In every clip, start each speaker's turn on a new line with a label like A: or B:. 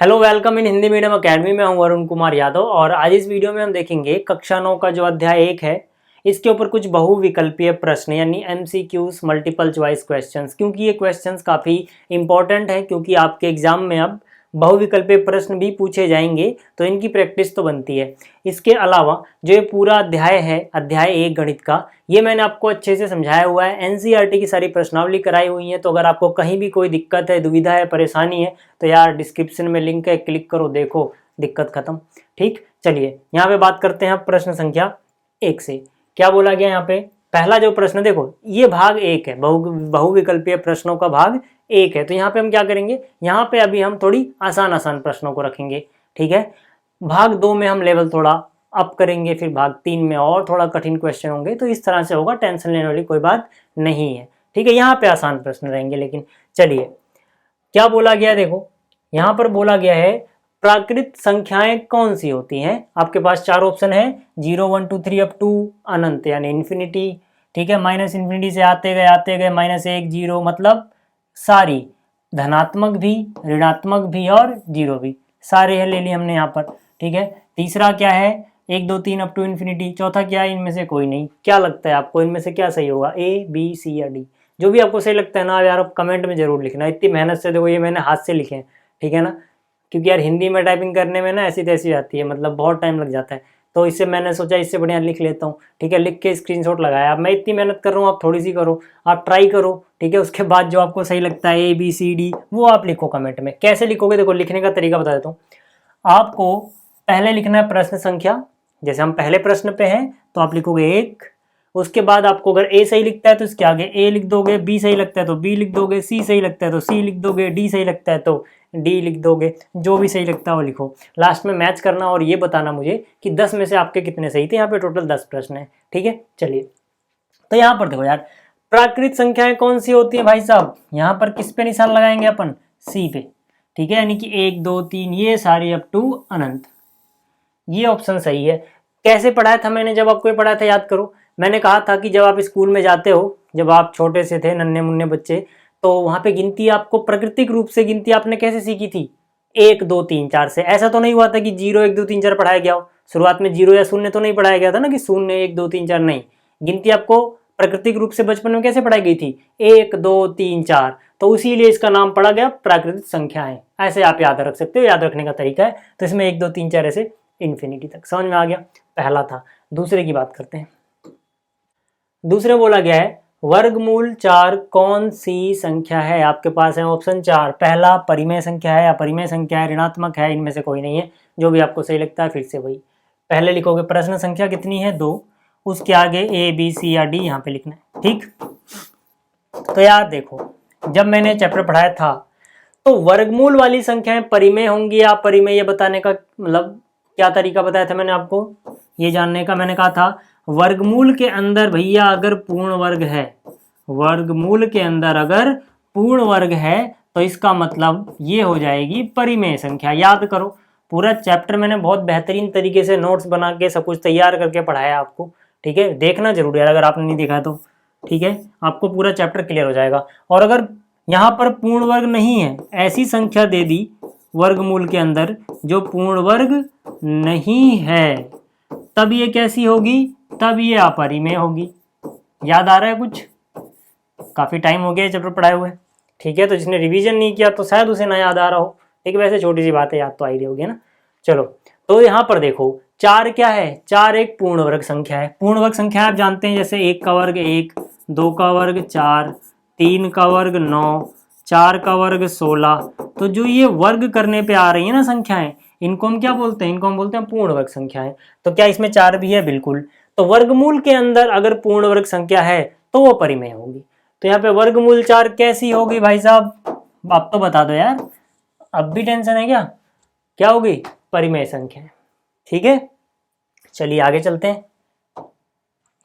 A: Hello, welcome in Hindi medium academy में। हूं वरुण कुमार यादव और आज इस वीडियो में हम देखेंगे कक्षा 9 का जो अध्याय 1 है इसके ऊपर कुछ बहुविकल्पीय प्रश्न यानी एमसीक्यूज मल्टीपल चॉइस क्वेश्चंस। क्योंकि ये क्वेश्चंस काफ़ी इंपॉर्टेंट है, क्योंकि आपके एग्जाम में अब बहुविकल्पीय प्रश्न भी पूछे जाएंगे तो इनकी प्रैक्टिस तो बनती है। इसके अलावा जो ये पूरा अध्याय है, अध्याय 1 गणित का, ये मैंने आपको अच्छे से समझाया हुआ है। एनसीईआरटी की सारी प्रश्नावली कराई हुई है। तो अगर आपको कहीं भी कोई दिक्कत है, दुविधा है, परेशानी है तो यार डिस्क्रिप्शन में लिंक है, क्लिक करो, देखो, दिक्कत खत्म। ठीक, चलिए यहाँ पे बात करते हैं प्रश्न संख्या 1 से। क्या बोला गया यहाँ पे? पहला जो प्रश्न देखो, ये भाग 1 है, बहुविकल्पीय प्रश्नों का भाग 1 है। तो यहाँ पे हम क्या करेंगे, यहाँ पे अभी हम थोड़ी आसान आसान प्रश्नों को रखेंगे। ठीक है, भाग 2 में हम लेवल थोड़ा अप करेंगे, फिर भाग 3 में और थोड़ा कठिन क्वेश्चन होंगे। तो इस तरह से होगा, टेंशन लेने वाली कोई बात नहीं है। ठीक है, यहाँ पे आसान प्रश्न रहेंगे। लेकिन चलिए क्या बोला गया, देखो यहाँ पर बोला गया है प्राकृत संख्याएं कौन सी होती हैं। आपके पास 4 ऑप्शन है, 0 1 2 3 अप टू अनंत यानी इन्फिनिटी। ठीक है, माइनस इन्फिनिटी से आते गए -1 0, मतलब सारी, धनात्मक भी, ऋणात्मक भी और जीरो भी, सारे है ले लिए हमने यहाँ पर। ठीक है, तीसरा क्या है, 1 2 3 अप टू इन्फिनिटी। चौथा क्या है, इनमें से कोई नहीं। क्या लगता है आपको इनमें से क्या सही होगा, ए बी सी या डी? जो भी आपको सही लगता है ना यार, आप कमेंट में जरूर लिखना। इतनी मेहनत से देखो, ये मैंने हाथ से लिखे हैं, ठीक है ना, क्योंकि यार हिंदी में टाइपिंग करने में ना ऐसी तैसी आती है, मतलब बहुत टाइम लग जाता है। तो इससे मैंने सोचा इससे बढ़िया लिख लेता हूँ। ठीक है, लिख के स्क्रीनशॉट लगाया। अब मैं इतनी मेहनत कर रहा हूँ, आप थोड़ी सी करो, आप ट्राई करो। ठीक है, उसके बाद जो आपको सही लगता है ए बी सी डी वो आप लिखो कमेंट में। कैसे लिखोगे, देखो लिखने का तरीका बता देता हूँ। आपको पहले लिखना है प्रश्न संख्या। जैसे हम पहले प्रश्न पे हैं तो आप लिखोगे 1। उसके बाद आपको अगर ए सही लिखता है तो इसके आगे ए लिख दोगे, बी सही लगता है तो बी लिख दोगे, सी सही लगता है तो सी लिख दोगे, डी सही लगता है तो डी लिख दोगे। जो भी सही लगता है वो लिखो। लास्ट में मैच करना और ये बताना मुझे कि 10 में से आपके कितने सही थे। यहाँ पे टोटल 10 प्रश्न है। ठीक है, चलिए तो यहाँ पर देखो यार, प्राकृत संख्याएं कौन सी होती है भाई साहब। यहाँ पर किस पे निशान लगाएंगे अपन, सी पे। ठीक है, यानी कि 1 2 3 ये सारी अप टू अनंत, ये ऑप्शन सही है। कैसे पढ़ाया था मैंने, जब आपको ये पढ़ाया था याद करो। मैंने कहा था कि जब आप स्कूल में जाते हो, जब आप छोटे से थे, नन्हे मुन्ने बच्चे, तो वहां पे गिनती आपको प्राकृतिक रूप से गिनती आपने कैसे सीखी थी, 1 2 3 4 से। ऐसा तो नहीं हुआ था कि 0 1 2 3 4 पढ़ाया गया हो। शुरुआत में 0 या 0 तो नहीं पढ़ाया गया था ना, कि 0 1 2 3 4 नहीं। गिनती आपको प्राकृतिक रूप से बचपन में कैसे पढ़ाई गई थी, 1 2 3 4। तो इसीलिए इसका नाम पड़ा गया प्राकृतिक संख्याएं। ऐसे आप याद रख सकते हो, याद रखने का तरीका है। तो इसमें 1 2 3 4 ऐसे इन्फिनिटी तक। समझ में आ गया, पहला था। दूसरे की बात करते हैं। दूसरे बोला गया है वर्गमूल 4 कौन सी संख्या है। आपके पास है ऑप्शन 4। पहला परिमेय संख्या है, अपरिमेय संख्या है, ऋणात्मक है, इनमें से कोई नहीं है। जो भी आपको सही लगता है फिर से वही। पहले लिखोगे प्रश्न संख्या कितनी है, 2। उसके आगे ए बी सी या डी यहाँ पे लिखना है। ठीक, तो यार देखो, जब मैंने चैप्टर पढ़ाया था तो वर्गमूल वाली संख्याएं परिमेय होंगी या अपरिमेय, ये बताने का मतलब क्या तरीका बताया था मैंने आपको, ये जानने का। मैंने कहा था वर्गमूल के अंदर भैया अगर पूर्ण वर्ग है, वर्गमूल के अंदर अगर पूर्ण वर्ग है तो इसका मतलब ये हो जाएगी परिमेय संख्या। याद करो, पूरा चैप्टर मैंने बहुत बेहतरीन तरीके से नोट्स बना के सब कुछ तैयार करके पढ़ाया आपको। ठीक है, देखना जरूर यार अगर आपने नहीं देखा तो। ठीक है, आपको पूरा चैप्टर क्लियर हो जाएगा। और अगर यहाँ पर पूर्ण वर्ग नहीं है, ऐसी संख्या दे दी वर्गमूल के अंदर जो पूर्ण वर्ग नहीं है, तब ये कैसी होगी, तब ये अपरिमेय होगी। याद आ रहा है कुछ? काफी टाइम हो गया चैप्टर पढ़ाए हुए। ठीक है, तो जिसने रिवीजन नहीं किया तो शायद उसे ना याद आ रहा हो। ठीक है, वैसे छोटी सी बात है, याद तो आ ही रही होगी ना। चलो, तो यहाँ पर देखो 4 क्या है, 4 एक पूर्ण वर्ग संख्या है। पूर्ण वर्ग संख्या आप जानते हैं, जैसे 1 का वर्ग 1, 2 का वर्ग 4, 3 का वर्ग 9, 4 का वर्ग 16। तो जो ये वर्ग करने पे आ रही है ना संख्याएं, इनको हम क्या बोलते हैं, इनको हम बोलते हैं पूर्ण वर्ग संख्याएं। तो क्या इसमें 4 भी है? बिल्कुल। तो वर्गमूल के अंदर अगर पूर्ण वर्ग संख्या है तो वो परिमेय होगी। तो यहाँ पे वर्गमूल 4 कैसी होगी भाई साहब, आप तो बता दो यार, अब भी टेंशन है क्या? क्या होगी? परिमेय संख्या। ठीक है, चलिए आगे चलते हैं।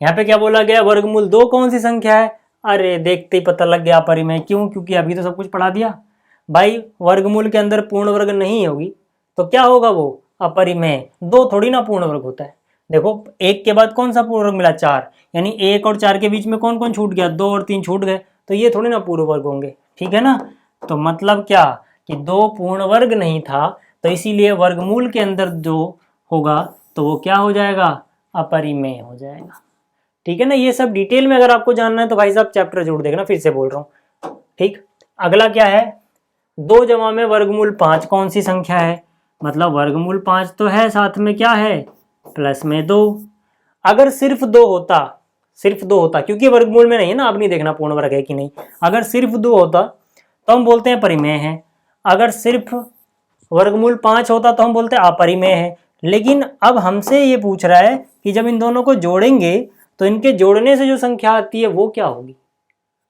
A: यहाँ पे क्या बोला गया, वर्गमूल 2 कौन सी संख्या है। अरे देखते ही पता लग गया परिमेय। क्यों? क्योंकि अभी तो सब कुछ पढ़ा दिया भाई। वर्गमूल के अंदर पूर्ण वर्ग नहीं होगी तो क्या होगा, वो अपरिमेय। 2 थोड़ी ना पूर्ण वर्ग होता है। देखो 1 के बाद कौन सा पूर्ण वर्ग मिला, 4, यानी 1 और 4 के बीच में कौन कौन छूट गया, 2 और 3 छूट गए। तो ये थोड़ी ना पूर्ण वर्ग होंगे। ठीक है ना, तो मतलब क्या कि 2 पूर्ण वर्ग नहीं था तो इसीलिए वर्गमूल के अंदर जो होगा तो वो क्या हो जाएगा, अपरिमेय हो जाएगा। ठीक है ना। ये सब डिटेल में अगर आपको जानना है तो भाई साहब चैप्टर जरूर देखना, फिर से बोल रहा हूँ। ठीक, अगला क्या है, 2 जमा में वर्गमूल 5 कौन सी संख्या है, मतलब वर्गमूल 5 तो है, साथ में क्या है, प्लस में 2। अगर सिर्फ 2 होता, सिर्फ 2 होता, क्योंकि वर्गमूल में नहीं है ना, अब नहीं देखना पूर्ण वर्ग है कि नहीं, अगर सिर्फ 2 होता तो हम बोलते हैं परिमेय है, अगर सिर्फ वर्गमूल 5 होता तो हम बोलते हैं अपरिमेय है। लेकिन अब हमसे ये पूछ रहा है कि जब इन दोनों को जोड़ेंगे तो इनके जोड़ने से जो संख्या आती है वो क्या होगी।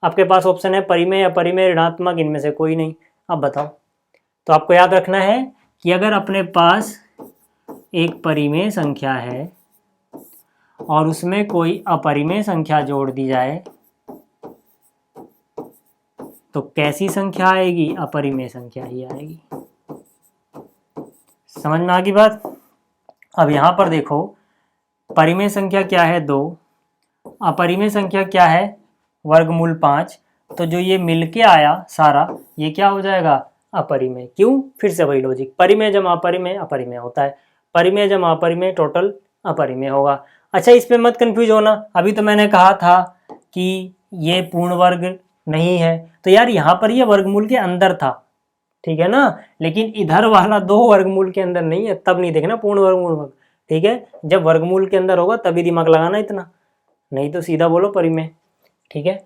A: आपके पास ऑप्शन है परिमेय, अपरिमेय, ऋणात्मक, इनमें से कोई नहीं। अब बताओ। तो आपको याद रखना है कि अगर अपने पास एक परिमेय संख्या है और उसमें कोई अपरिमेय संख्या जोड़ दी जाए तो कैसी संख्या आएगी, अपरिमेय संख्या ही आएगी। समझ में आ गई बात। अब यहां पर देखो, परिमेय संख्या क्या है 2, अपरिमेय संख्या क्या है वर्गमूल 5, तो जो ये मिलके आया सारा ये क्या हो जाएगा, अपरिमेय। क्यों, फिर से वही लॉजिक, परिमेय जमा अपरिमेय अपरिमेय होता है, परिमेय जमा अपरिमेय टोटल अपरिमेय होगा। अच्छा, इस पे मत कंफ्यूज होना, अभी तो मैंने कहा था कि ये पूर्ण वर्ग नहीं है, तो यार यहाँ पर ये वर्गमूल के अंदर था, ठीक है ना, लेकिन इधर वाला 2 वर्गमूल के अंदर नहीं है, तब नहीं देखना पूर्ण वर्गमूल वर्ग। ठीक है, जब वर्गमूल के अंदर होगा तभी दिमाग लगाना इतना, नहीं तो सीधा बोलो परिमेय। ठीक है,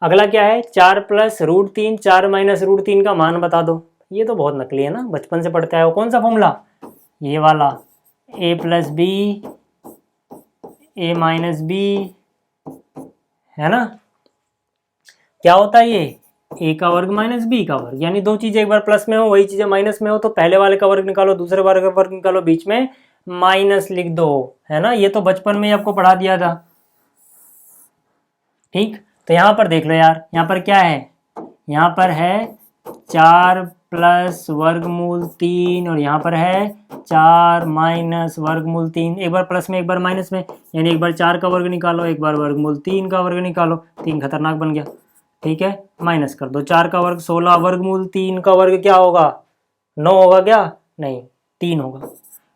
A: अगला क्या है, 4 + √3, 4 - √3 का मान बता दो। ये तो बहुत नकली है ना, बचपन से पढ़ते आए हो। कौन सा फॉर्मूला, ये वाला, a + b a - b, है ना। क्या होता है ये, a का वर्ग - b का वर्ग, यानी 2 चीजें एक बार प्लस में हो वही चीजें माइनस में हो, तो पहले वाले का वर्ग निकालो, दूसरे वाले का वर्ग निकालो, बीच में माइनस लिख दो, है ना। ये तो बचपन में ही आपको पढ़ा दिया था। ठीक, तो यहां पर देख लो यार, यहाँ पर क्या है, यहाँ पर है 4 + वर्गमूल 3 और यहाँ पर है 4 - वर्गमूल 3, एक बार प्लस में एक बार माइनस में, यानी एक बार 4 का वर्ग निकालो, एक बार वर्गमूल 3 का वर्ग निकालो, 3 खतरनाक बन गया। ठीक है, माइनस कर दो, 4 का वर्ग 16, वर्गमूल 3 का वर्ग क्या होगा, 9 होगा क्या, नहीं 3 होगा।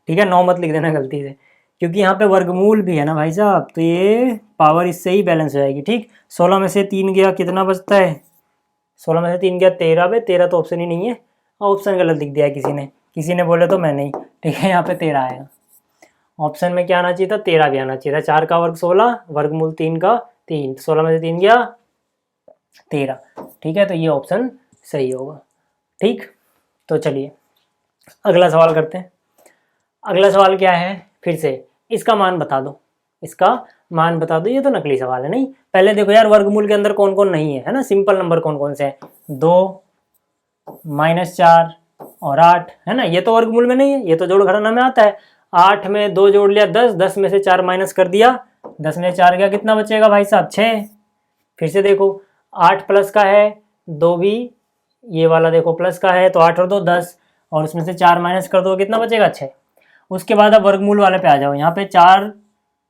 A: ठीक है, 9 मत लिख देना गलती से, क्योंकि यहाँ पे वर्गमूल भी है ना भाई साहब, तो ये पावर इससे ही बैलेंस हो जाएगी। ठीक, 16 में से 3 गया, कितना बचता है, 16 में से 3 गया 13 पे, 13 तो ऑप्शन ही नहीं है, ऑप्शन गलत लिख दिया है किसी ने बोले तो मैं नहीं। ठीक है, यहाँ पे 13 आएगा, ऑप्शन में क्या आना चाहिए था, 13 भी आना चाहिए था। 4 का वर्ग 16, वर्गमूल 3 का 3, 16 में से 3 गया 13। ठीक है, तो ये ऑप्शन सही होगा। ठीक, तो चलिए अगला सवाल करते हैं। अगला सवाल क्या है, फिर से इसका मान बता दो, इसका मान बता दो। ये तो नकली सवाल है, नहीं, पहले देखो यार वर्गमूल के अंदर कौन कौन नहीं है, है ना, सिंपल नंबर कौन कौन से हैं, 2 -4 और 8, है ना। ये तो वर्गमूल में नहीं है, ये तो जोड़ घटाना में आता है। 8 में 2 जोड़ लिया 10, 10 में से 4 माइनस कर दिया, 10 में 4 गया, कितना बचेगा भाई साहब, 6। फिर से देखो 8 प्लस का है, 2 भी ये वाला देखो प्लस का है, तो 8 और 2 10, और उसमें से 4 माइनस कर दो, कितना बचेगा, 6। उसके बाद अब वर्गमूल वाले पे आ जाओ, यहाँ पे 4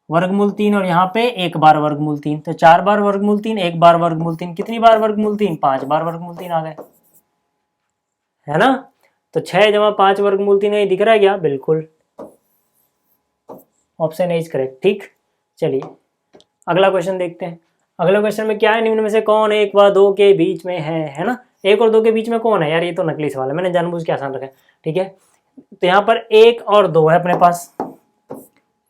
A: वर्गमूल 3 और यहाँ पे 1 बार वर्गमूल 3, तो 4 बार वर्गमूल 3, 1 बार वर्गमूल 3, कितनी बार वर्गमूल 3, 5 बार वर्गमूल 3 आ गए, है ना। तो 6 + 5 वर्गमूल 3 दिख रहा है क्या, बिल्कुल, ऑप्शन ए इज करेक्ट। ठीक, चलिए अगला क्वेश्चन देखते हैं। अगले क्वेश्चन में क्या है, निम्न में से कौन 1 व 2 के बीच में है ना। 1 और 2 के बीच में कौन है यार, ये तो नकली सवाल है, मैंने जानबूझ के आसान रखा है। ठीक है, तो यहाँ पर 1 और 2 है अपने पास,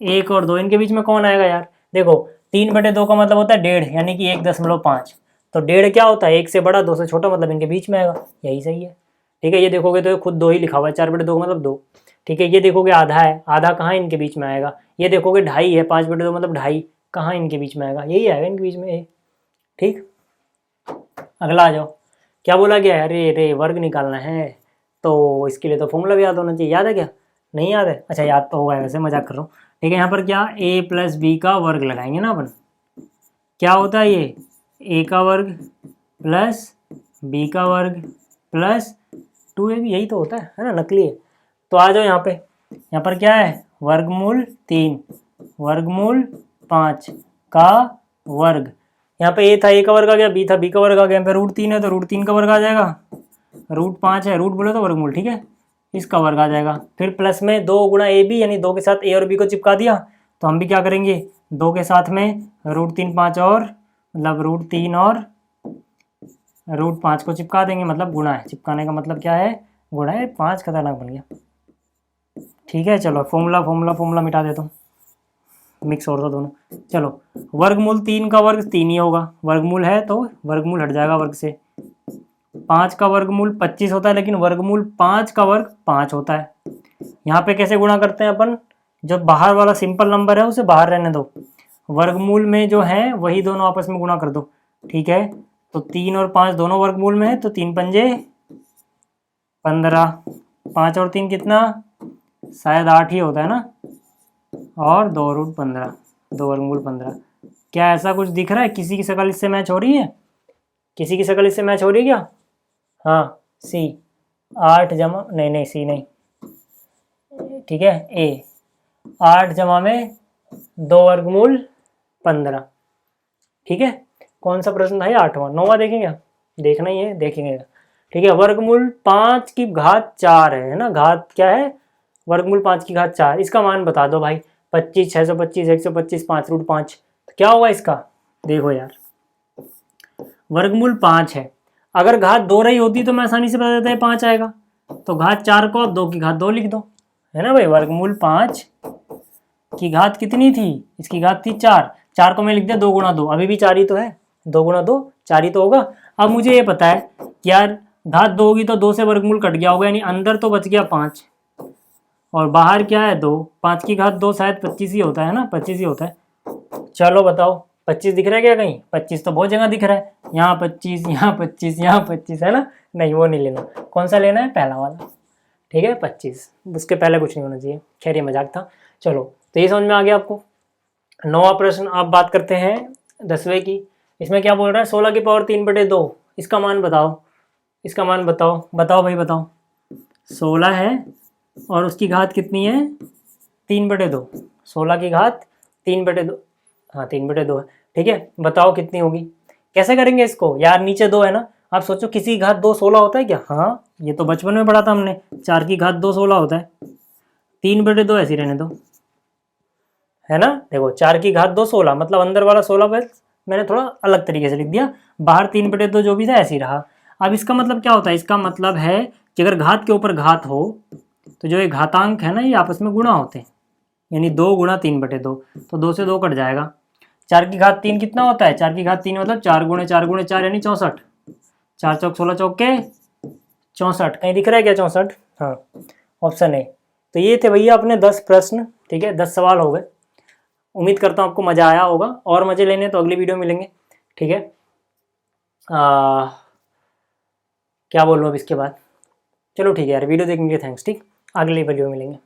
A: 1 और 2, इनके बीच में कौन आएगा यार, देखो 3/2 का मतलब होता है 1.5, यानी कि 1.5, तो 1.5 क्या होता है, 1 से बड़ा 2 से छोटा, मतलब इनके बीच में आएगा, यही सही है। ठीक है, ये देखोगे तो खुद 2 ही लिखा हुआ है, 4/2 मतलब 2। ठीक है, ये देखोगे आधा है, आधा कहाँ इनके बीच में आएगा, ये देखोगे 2.5 है, 5/2 मतलब 2.5, कहाँ इनके बीच में आएगा, यही आएगा इनके बीच में। ठीक, अगला आ जाओ, क्या बोला गया है, अरे रे वर्ग निकालना है, तो इसके लिए तो फॉर्मूला भी याद होना चाहिए, याद है क्या, नहीं याद है, अच्छा याद तो होगा, वैसे मजाक कर रहा हूँ। ठीक है, यहाँ पर क्या a + b का वर्ग लगाएंगे ना अपन, क्या होता है ये, a का वर्ग प्लस b का वर्ग प्लस 2ab, यही तो होता है ना, नकली है। तो आ जाओ यहाँ पे, यहाँ पर क्या है, वर्गमूल 3 वर्गमूल 5 का वर्ग, यहाँ पे a था, a का वर्ग आ गया, b था, b का वर्ग आ गया, यहाँ पे √3 है तो √3 का वर्ग आ जाएगा, √5 है, रूट बोले तो वर्गमूल। ठीक है, इसका वर्ग आ जाएगा। फिर प्लस में 2 गुणा ए बी, यानी 2 के साथ ए और बी को चिपका दिया, तो हम भी क्या करेंगे 2 के साथ में √3 5 और मतलब √3 और √5 को चिपका देंगे, मतलब गुणा है। चिपकाने का मतलब क्या है, गुणा है। 5 खतरनाक बन गया। ठीक है, चलो फॉर्मूला मिटा देता हूँ, मिक्स और दो दोनों। चलो वर्गमूल 3 का वर्ग 3 ही होगा, वर्गमूल है तो वर्गमूल हट जाएगा वर्ग से। 5 का वर्गमूल 25 होता है, लेकिन वर्गमूल 5 का वर्ग 5 होता है। यहाँ पे कैसे गुणा करते हैं अपन, जो बाहर वाला सिंपल नंबर है उसे बाहर रहने दो, वर्गमूल में जो है वही दोनों आपस में गुणा कर दो। ठीक है, तो 3 और 5 दोनों वर्गमूल में है, तो 3 पंजे 15, 5 और 3 कितना, शायद 8 ही होता है ना, और 2√15, 2 वर्गमूल 15। क्या ऐसा कुछ दिख रहा है, किसी की शक्ल इससे मैच हो रही है, किसी की शक्ल इससे मैच हो रही है क्या? हाँ सी, 8 जमा नहीं सी नहीं, ठीक है ए, 8 जमा में 2 वर्गमूल 15। ठीक है, कौन सा प्रश्न था ये, 8वां 9वां देखेंगे, देखना ही है, देखेंगे। ठीक है, वर्गमूल 5 की घात 4 है ना, घात क्या है, वर्गमूल 5 की घात 4, इसका मान बता दो भाई। 25 625 125 5√5, तो क्या होगा इसका, देखो यार वर्गमूल 5 है, अगर घात 2 रही होती तो मैं आसानी से बता देता है 5 आएगा, तो घात 4 को आप 2 की घात 2 लिख दो, है ना भाई। वर्गमूल 5 की घात कितनी थी, इसकी घात थी 4, 4 को मैं लिख दिया 2 गुणा 2, अभी भी 4 ही तो है, 2 गुणा 2 4 ही तो होगा। अब मुझे ये पता है कि यार घात 2 होगी तो 2 से वर्गमूल कट गया होगा, यानी अंदर तो बच गया 5 और बाहर क्या है 2, 5 की घात 2 शायद 25 ही होता है ना, 25 ही होता है। चलो बताओ 25 दिख रहा है क्या कहीं, 25 तो बहुत जगह दिख रहा है, यहाँ 25 यहाँ 25 यहाँ 25, है ना, नहीं वो नहीं लेना, कौन सा लेना है, पहला वाला। ठीक है 25, उसके पहले कुछ नहीं होना चाहिए। खैर ये मजाक था। चलो तो ये समझ में आ गया आपको। 9वां प्रश्न आप बात करते हैं 10वें की, इसमें क्या बोल रहा है, 16 की पावर 3/2, इसका मान बताओ, इसका मान बताओ, बताओ भाई बताओ। 16 है और उसकी घात कितनी है, 3/2, 16 की घात 3/2, हाँ 3/2 है। ठीक है, बताओ कितनी होगी, कैसे करेंगे इसको यार, नीचे 2 है ना, आप सोचो किसी की घात 2 16 होता है क्या, हाँ ये तो बचपन में पढ़ा था हमने, 4 की घात 2 16 होता है, 3/2 ऐसे रहने दो, है ना। देखो 4 की घात 2 16, मतलब अंदर वाला 16 बस मैंने थोड़ा अलग तरीके से लिख दिया, बाहर 3/2 जो भी था ऐसे ही रहा। अब इसका मतलब क्या होता है, इसका मतलब है कि अगर घात के ऊपर घात हो तो जो ये घातांक है ना ये आपस में गुणा होते हैं, यानी 2 गुणा 3/2, तो 2 से 2 कट जाएगा। 4 की घात 3 कितना होता है, 4 की घात 3 मतलब 4 गुणे 4 गुणे 4 यानी 64, 4 चौक 16 चौक के 64, कहीं दिख रहा है क्या 64, हाँ ऑप्शन है। तो ये थे भैया अपने 10 प्रश्न, ठीक है 10 सवाल हो गए। उम्मीद करता हूँ आपको मज़ा आया होगा, और मज़े लेने तो अगली वीडियो मिलेंगे। ठीक है, क्या बोल रहा हूँ अब इसके बाद, चलो ठीक है यार, वीडियो देखने के लिए थैंक्स, ठीक, अगली वीडियो मिलेंगे।